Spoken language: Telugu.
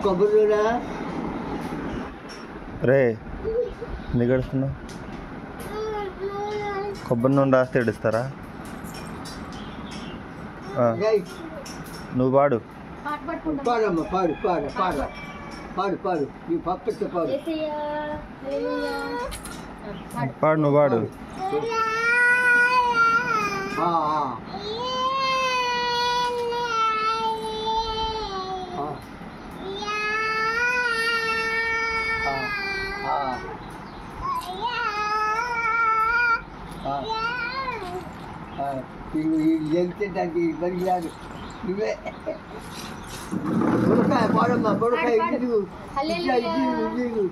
కొబ్బరి రే ఎందుకు ఏడుస్తున్నావు? కొబ్బరి నూనె రాస్తే ఏడుస్తారా? నువ్వు పాడు. పాడమ్మా, పాడు పాడు పాడు పాడు పాడు నీ పక్కన పాడు. పాడు, నువ్వు పాడు. వెళ్తే దానికి ఇబ్బంది కాదు. నువ్వే బుడకాయ పాడమ్మా, బుడకాయ ఇడ్లు ఇడ్లు